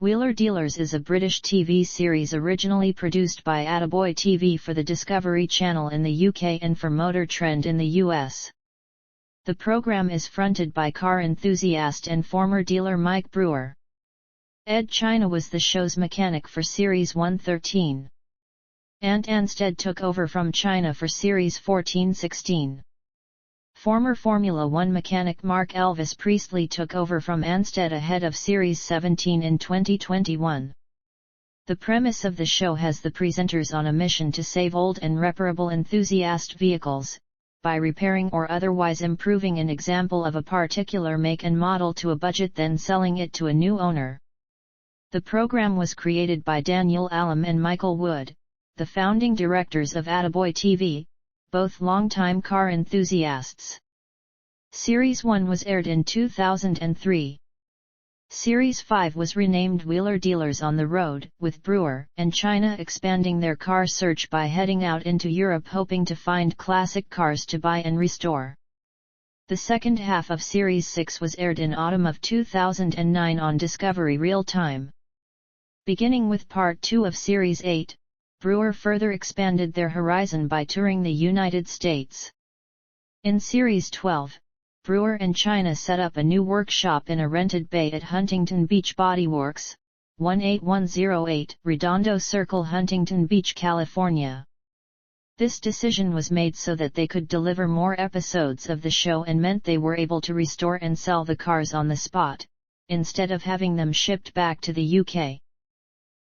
Wheeler Dealers is a British TV series originally produced by Attaboy TV for the Discovery Channel in the UK and for Motor Trend in the US. The program is fronted by car enthusiast and former dealer Mike Brewer. Ed China was the show's mechanic for Series 113. Ant Anstead took over from China for Series 14-16. Former Formula One mechanic Mark Elvis Priestley took over from Anstead ahead of Series 17 in 2021. The premise of the show has the presenters on a mission to save old and reparable enthusiast vehicles, by repairing or otherwise improving an example of a particular make and model to a budget, then selling it to a new owner. The program was created by Daniel Allam and Michael Wood, the founding directors of Attaboy TV, both longtime car enthusiasts. Series 1 was aired in 2003. Series 5 was renamed Wheeler Dealers on the Road, with Brewer and China expanding their car search by heading out into Europe hoping to find classic cars to buy and restore. The second half of Series 6 was aired in autumn of 2009 on Discovery Real Time. Beginning with Part 2 of Series 8, Brewer further expanded their horizon by touring the United States. In Series 12, Brewer and China set up a new workshop in a rented bay at Huntington Beach Bodyworks, 18108 Redondo Circle, Huntington Beach, California. This decision was made so that they could deliver more episodes of the show and meant they were able to restore and sell the cars on the spot, instead of having them shipped back to the UK.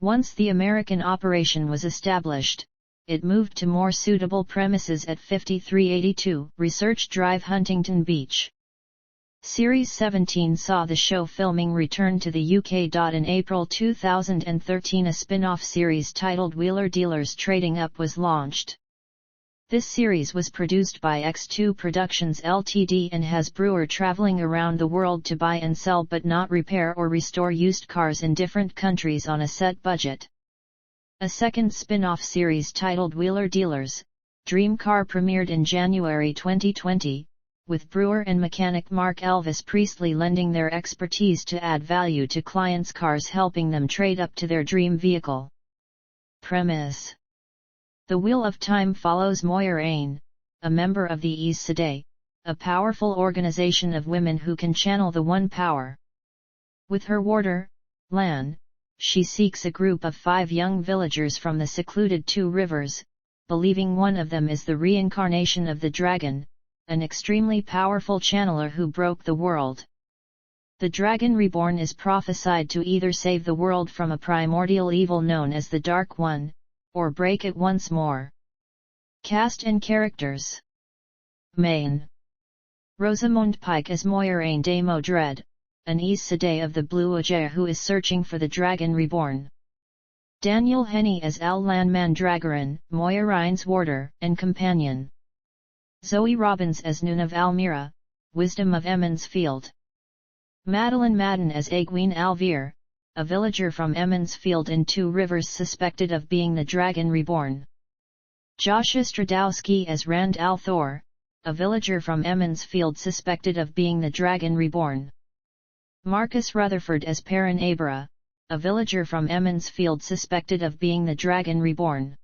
Once the American operation was established, it moved to more suitable premises at 5382 Research Drive, Huntington Beach. Series 17 saw the show filming return to the UK. In April 2013, a spin-off series titled Wheeler Dealers Trading Up was launched. This series was produced by X2 Productions Ltd. and has Brewer traveling around the world to buy and sell but not repair or restore used cars in different countries on a set budget. A second spin-off series titled Wheeler Dealers, Dream Car premiered in January 2020, with Brewer and mechanic Mark Elvis Priestley lending their expertise to add value to clients' cars, helping them trade up to their dream vehicle. Premise: The Wheel of Time follows Moira Ain, a member of the Aes Sedai, a powerful organization of women who can channel the One Power. With her warder, Lan, she seeks a group of 5 young villagers from the secluded Two Rivers, believing one of them is the reincarnation of the dragon, an extremely powerful channeler who broke the world. The Dragon Reborn is prophesied to either save the world from a primordial evil known as the Dark One, or break it once more. Cast and characters: Main: Rosamund Pike as Moiraine de Modred, an Aes Sedai of the Blue Ajah who is searching for the Dragon Reborn. Daniel Henney as Al-Lan Mandragoran, Moiraine's warder and companion. Zoe Robbins as Noon of Almira, Wisdom of Emmons Field. Madeline Madden as Aegwene Alvir, a villager from Emmons Field in Two Rivers suspected of being the Dragon Reborn. Josh Stradowski as Rand Althor, a villager from Emmons Field suspected of being the Dragon Reborn. Marcus Rutherford as Perrin Abra, a villager from Emmons Field suspected of being the Dragon Reborn.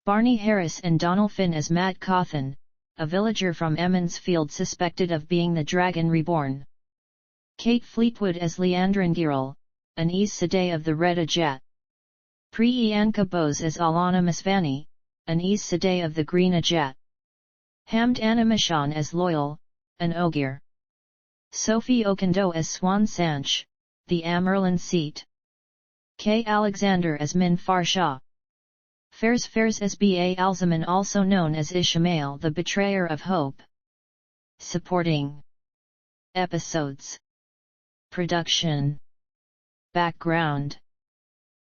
Barney Harris and Donal Finn as Matt Cawthon, a villager from Emmons Field suspected of being the Dragon Reborn. Kate Fleetwood as Leandrin Girl, an Aes Sedai of the Red Ajah. Priyanka Bose as Alana Masvani, an Aes Sedai of the Green Ajah. Hamd Animashan as Loyal, an Ogier. Sophie Okendo as Swan Sanch, the Amerlin seat. Kay Alexander as Min Farshaw. Fairs as B.A. Alzaman, also known as Ishmael the Betrayer of Hope. Supporting episodes. Production. Background.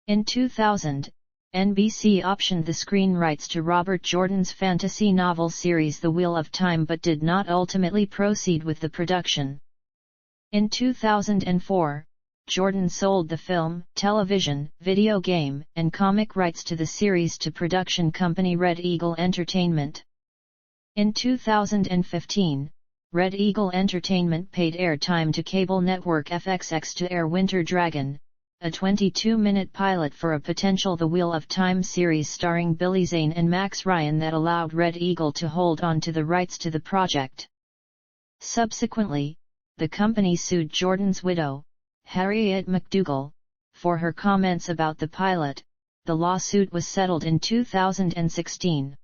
In 2000, NBC optioned the screen rights to Robert Jordan's fantasy novel series The Wheel of Time but did not ultimately proceed with the production. In 2004, Jordan sold the film, television, video game, and comic rights to the series to production company Red Eagle Entertainment. In 2015, Red Eagle Entertainment paid airtime to cable network FXX to air Winter Dragon, a 22-minute pilot for a potential The Wheel of Time series starring Billy Zane and Max Ryan that allowed Red Eagle to hold on to the rights to the project. Subsequently, the company sued Jordan's widow, Harriet McDougal, for her comments about the pilot. The lawsuit was settled in 2016.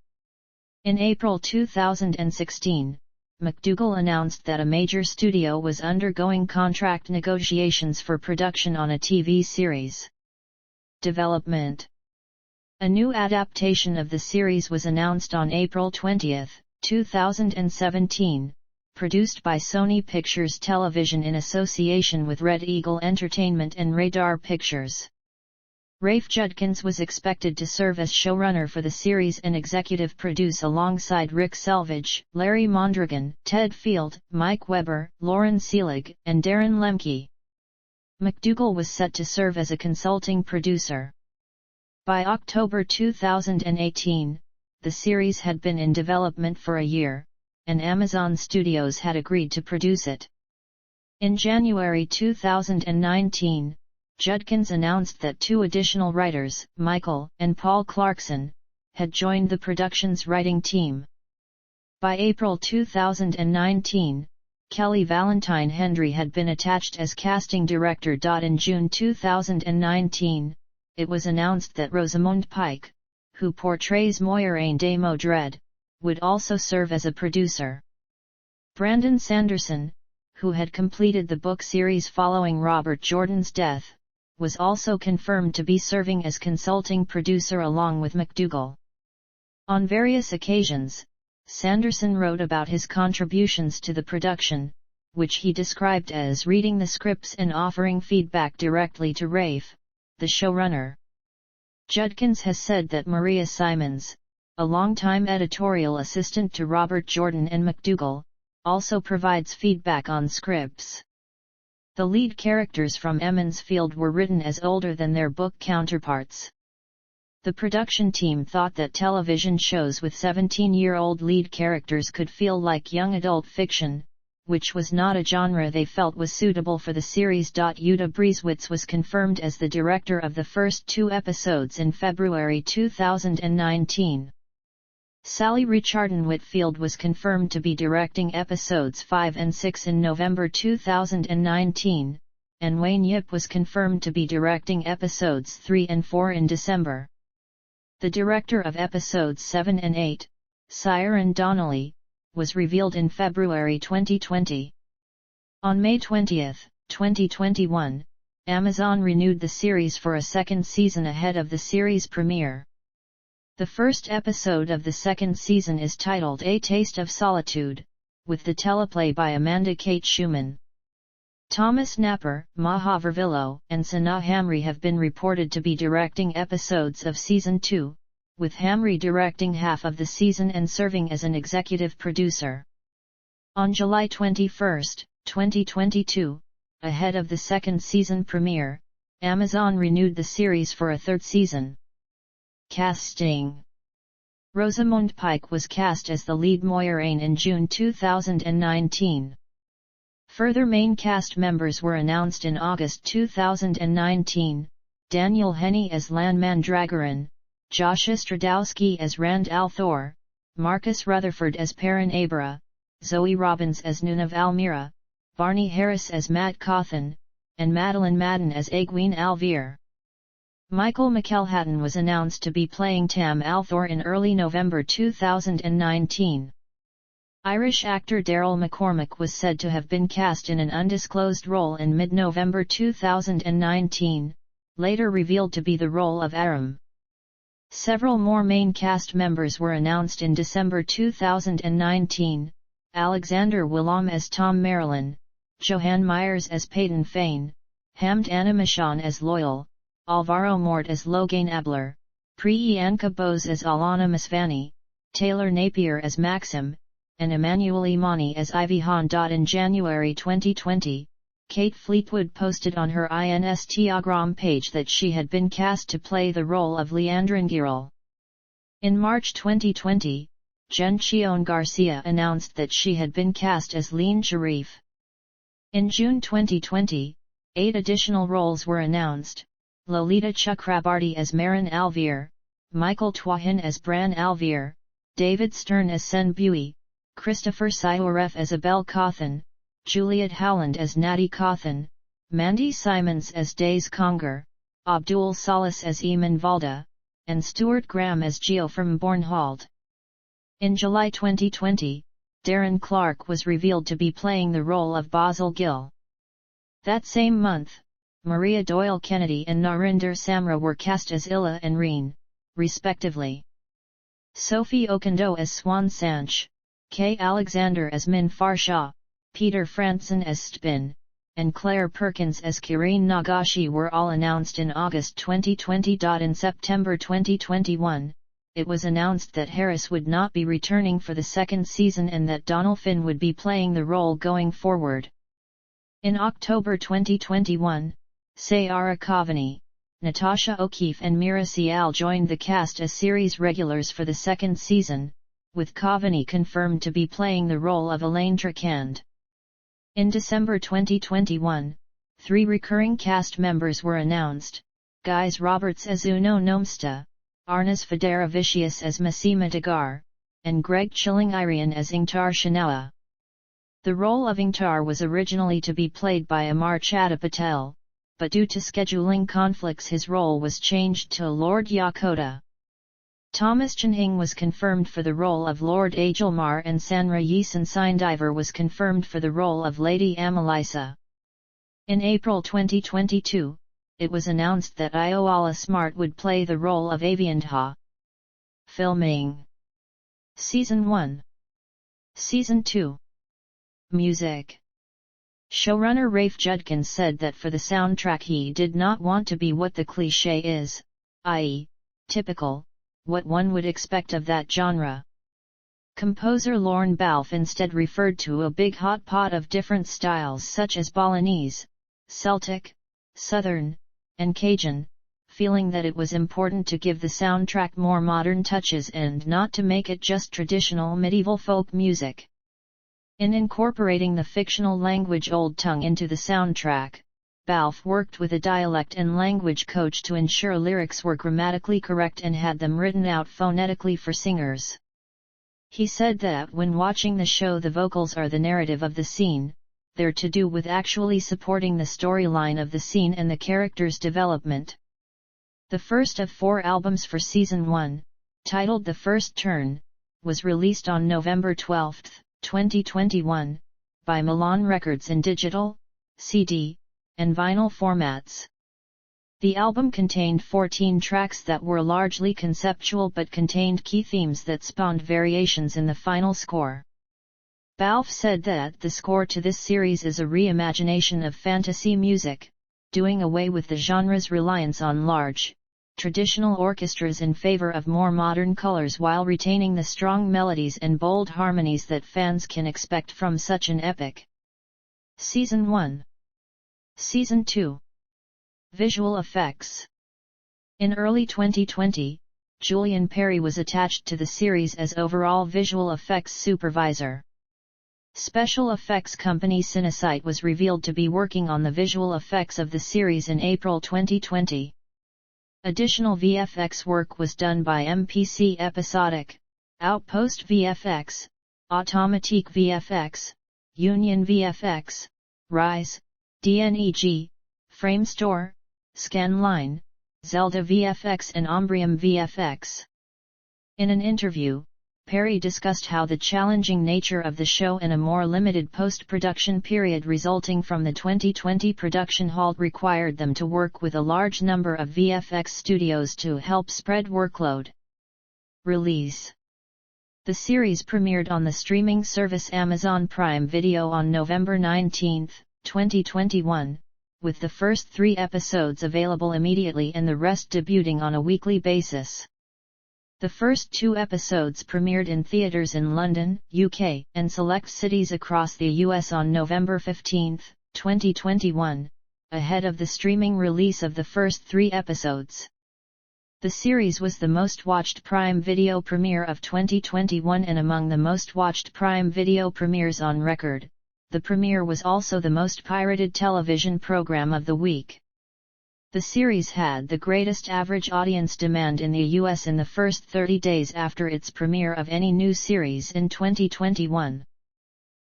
In April 2016, McDougal announced that a major studio was undergoing contract negotiations for production on a TV series. Development. A new adaptation of the series was announced on April 20, 2017, produced by Sony Pictures Television in association with Red Eagle Entertainment and Radar Pictures. Rafe Judkins was expected to serve as showrunner for the series and executive produce alongside Rick Selvage, Larry Mondragon, Ted Field, Mike Weber, Lauren Seelig, and Darren Lemke. McDougal was set to serve as a consulting producer. By October 2018, the series had been in development for a year, and Amazon Studios had agreed to produce it. In January 2019, Judkins announced that 2 additional writers, Michael and Paul Clarkson, had joined the production's writing team. By April 2019, Kelly Valentine Hendry had been attached as casting director. In June 2019, it was announced that Rosamund Pike, who portrays Moiraine de Modred, would also serve as a producer. Brandon Sanderson, who had completed the book series following Robert Jordan's death, was also confirmed to be serving as consulting producer along with McDougal. On various occasions, Sanderson wrote about his contributions to the production, which he described as reading the scripts and offering feedback directly to Rafe, the showrunner. Judkins has said that Maria Simons, a longtime editorial assistant to Robert Jordan and McDougal, also provides feedback on scripts. The lead characters from Emond's Field were written as older than their book counterparts. The production team thought that television shows with 17-year-old lead characters could feel like young adult fiction, which was not a genre they felt was suitable for the series. Uta Brieswitz was confirmed as the director of the first 2 episodes in February 2019. Sally Richardson-Whitfield was confirmed to be directing episodes 5 and 6 in November 2019, and Wayne Yip was confirmed to be directing episodes 3 and 4 in December. The director of episodes 7 and 8, Ciaran Donnelly, was revealed in February 2020. On May 20, 2021, Amazon renewed the series for a second season ahead of the series premiere. The first episode of the second season is titled A Taste of Solitude, with the teleplay by Amanda Kate Schumann. Thomas Napper, Maha Vervillo, and Sanaa Hamri have been reported to be directing episodes of Season 2, with Hamri directing half of the season and serving as an executive producer. On July 21, 2022, ahead of the second season premiere, Amazon renewed the series for a third season. Casting. Rosamund Pike was cast as the lead Moiraine in June 2019. Further main cast members were announced in August 2019, Daniel Henney as Lan Mandragoran, Josh Stradowski as Rand al'Thor, Marcus Rutherford as Perrin Abra, Zoe Robbins as Nun of Almira, Barney Harris as Matt Cawthon, and Madeline Madden as Egwene Alvear. Michael McElhatton was announced to be playing Tam al'Thor in early November 2019. Irish actor Daryl McCormack was said to have been cast in an undisclosed role in mid-November 2019, later revealed to be the role of Aram. Several more main cast members were announced in December 2019, Alexander Willam as Tom Marilyn, Johann Myers as Peyton Fane, Hamd Animashan as Loyal, Alvaro Mort as Logain Abler, Priyanka Bose as Alana Masvani, Taylor Napier as Maxim, and Emmanuel Imani as Ivy Han. In January 2020, Kate Fleetwood posted on her Instagram page that she had been cast to play the role of Leandrin Giral. In March 2020, Jen Chion Garcia announced that she had been cast as Leen Sharif. In June 2020, 8 additional roles were announced: Lolita Chakrabarti as Marin Alvear, Michael Twahin as Bran Alvear, David Stern as Sen Bui, Christopher Syoref as Abel Cawthon, Juliet Howland as Natty Cawthon, Mandy Simons as Days Conger, Abdul Salas as Eamon Valda, and Stuart Graham as Geo from Bornhold. In July 2020, Darren Clark was revealed to be playing the role of Basil Gill. That same month, Maria Doyle Kennedy and Narinder Samra were cast as Illa and Reen, respectively. Sophie Okondo as Swan Sanch, Kay Alexander as Min Farshaw, Peter Franson as Stbin, and Claire Perkins as Kireen Nagashi were all announced in August 2020. In September 2021, it was announced that Harris would not be returning for the second season and that Donal Finn would be playing the role going forward. In October 2021, Sayara Kavani, Natasha O'Keefe and Mira Sial joined the cast as series regulars for the second season, with Kavani confirmed to be playing the role of Elaine Trakand. In December 2021, 3 recurring cast members were announced: Guys Roberts as Uno Nomsta, Arnas Federavicius as Massima Dagar, and Greg Chilling-Irian as Ingtar Shanawa. The role of Ingtar was originally to be played by Amar Chadha-Patel, but due to scheduling conflicts his role was changed to Lord Yakota. Thomas Chenhing was confirmed for the role of Lord Agelmar and Sanra Yeeson Sindiver was confirmed for the role of Lady Amalisa. In April 2022, it was announced that Ioala Smart would play the role of Aviandha. Filming. Season 1. Season 2. Music. Showrunner Rafe Judkins said that for the soundtrack he did not want to be what the cliché is, i.e., typical, what one would expect of that genre. Composer Lorne Balfe instead referred to a big hot pot of different styles such as Balinese, Celtic, Southern, and Cajun, feeling that it was important to give the soundtrack more modern touches and not to make it just traditional medieval folk music. In incorporating the fictional language Old Tongue into the soundtrack, Balfe worked with a dialect and language coach to ensure lyrics were grammatically correct and had them written out phonetically for singers. He said that when watching the show the vocals are the narrative of the scene, they're to do with actually supporting the storyline of the scene and the character's development. The first of 4 albums for Season 1, titled The First Turn, was released on November 12, 2021, by Milan Records in digital, CD, and vinyl formats. The album contained 14 tracks that were largely conceptual but contained key themes that spawned variations in the final score. Balfe said that the score to this series is a reimagination of fantasy music, doing away with the genre's reliance on large, traditional orchestras in favor of more modern colors while retaining the strong melodies and bold harmonies that fans can expect from such an epic. Season 1. Season 2. Visual effects. In early 2020, Julian Perry was attached to the series as overall visual effects supervisor. Special effects company Cinesight was revealed to be working on the visual effects of the series in April 2020. Additional VFX work was done by MPC Episodic, Outpost VFX, Automatique VFX, Union VFX, Rise, DNEG, Framestore, Scanline, Zelda VFX and Ombrium VFX. In an interview, Perry discussed how the challenging nature of the show and a more limited post-production period resulting from the 2020 production halt required them to work with a large number of VFX studios to help spread workload. Release. The series premiered on the streaming service Amazon Prime Video on November 19, 2021, with the first 3 episodes available immediately and the rest debuting on a weekly basis. The first 2 episodes premiered in theaters in London, UK, and select cities across the US on November 15, 2021, ahead of the streaming release of the first 3 episodes. The series was the most watched Prime Video premiere of 2021 and among the most watched Prime Video premieres on record, the premiere was also the most pirated television program of the week. The series had the greatest average audience demand in the US in the first 30 days after its premiere of any new series in 2021.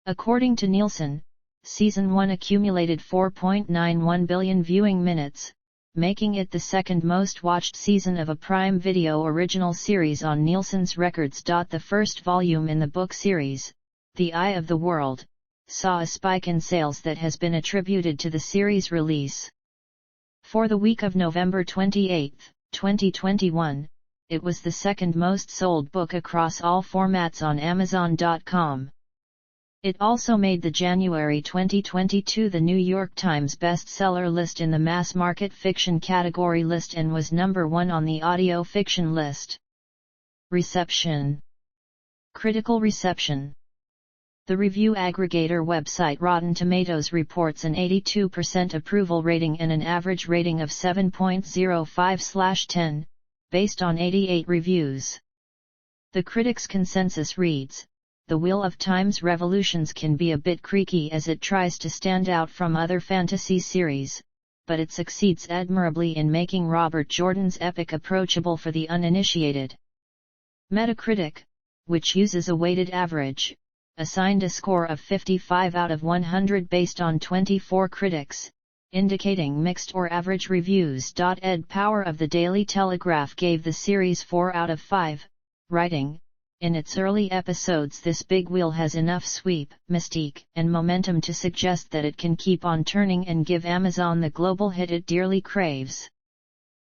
According to Nielsen, Season 1 accumulated 4.91 billion viewing minutes, making it the second most watched season of a Prime Video original series on Nielsen's records. The first volume in the book series, The Eye of the World, saw a spike in sales that has been attributed to the series release. For the week of November 28, 2021, it was the second most sold book across all formats on Amazon.com. It also made the January 2022 The New York Times bestseller list in the mass market fiction category list and was number 1 on the audio fiction list. Reception. Critical reception. The review aggregator website Rotten Tomatoes reports an 82% approval rating and an average rating of 7.05/10, based on 88 reviews. The critics' consensus reads, "The Wheel of Time's Revolutions can be a bit creaky as it tries to stand out from other fantasy series, but it succeeds admirably in making Robert Jordan's epic approachable for the uninitiated." Metacritic, which uses a weighted average, assigned a score of 55 out of 100 based on 24 critics, indicating mixed or average reviews. Ed Power of the Daily Telegraph gave the series 4 out of 5, writing, "In its early episodes this big wheel has enough sweep, mystique, and momentum to suggest that it can keep on turning and give Amazon the global hit it dearly craves."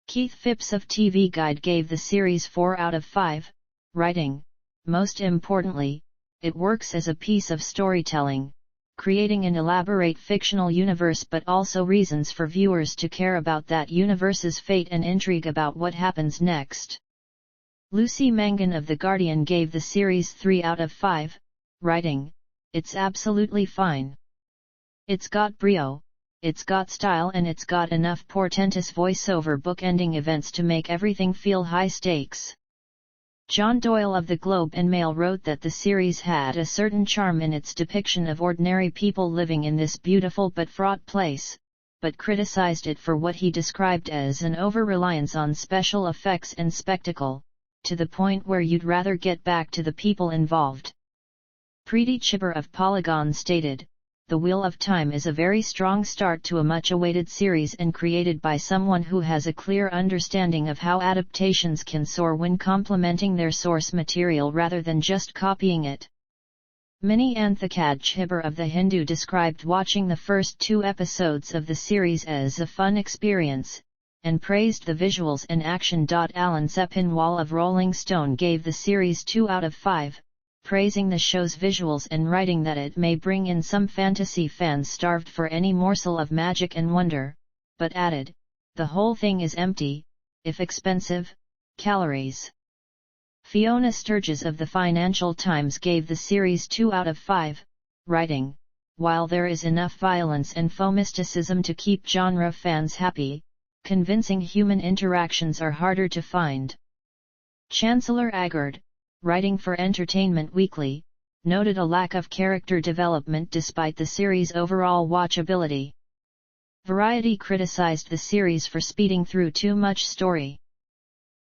Keith Phipps of TV Guide gave the series 4 out of 5, writing, "Most importantly, it works as a piece of storytelling, creating an elaborate fictional universe but also reasons for viewers to care about that universe's fate and intrigue about what happens next." Lucy Mangan of The Guardian gave the series 3 out of 5, writing, "It's absolutely fine. It's got brio, it's got style and it's got enough portentous voiceover bookending events to make everything feel high stakes." John Doyle of the Globe and Mail wrote that the series had a certain charm in its depiction of ordinary people living in this beautiful but fraught place, but criticized it for what he described as an over-reliance on special effects and spectacle, to the point where you'd rather get back to the people involved. Preeti Chibber of Polygon stated, "The Wheel of Time is a very strong start to a much-awaited series and created by someone who has a clear understanding of how adaptations can soar when complementing their source material rather than just copying it." Mini Anthakad Chibber of The Hindu described watching the first 2 episodes of the series as a fun experience, and praised the visuals and action. Alan Sepinwall of Rolling Stone gave the series 2 out of 5, praising the show's visuals and writing that it may bring in some fantasy fans starved for any morsel of magic and wonder, but added, "The whole thing is empty, if expensive, calories." Fiona Sturgis of the Financial Times gave the series 2 out of 5, writing, "While there is enough violence and faux mysticism to keep genre fans happy, convincing human interactions are harder to find." Chancellor Agard, writing for Entertainment Weekly, noted a lack of character development despite the series' overall watchability. Variety criticized the series for speeding through too much story.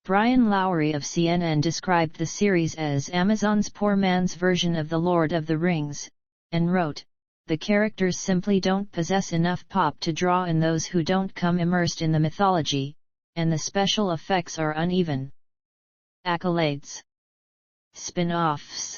Brian Lowry of CNN described the series as Amazon's poor man's version of The Lord of the Rings, and wrote, "The characters simply don't possess enough pop to draw in those who don't come immersed in the mythology, and the special effects are uneven." Accolades. Spin-offs.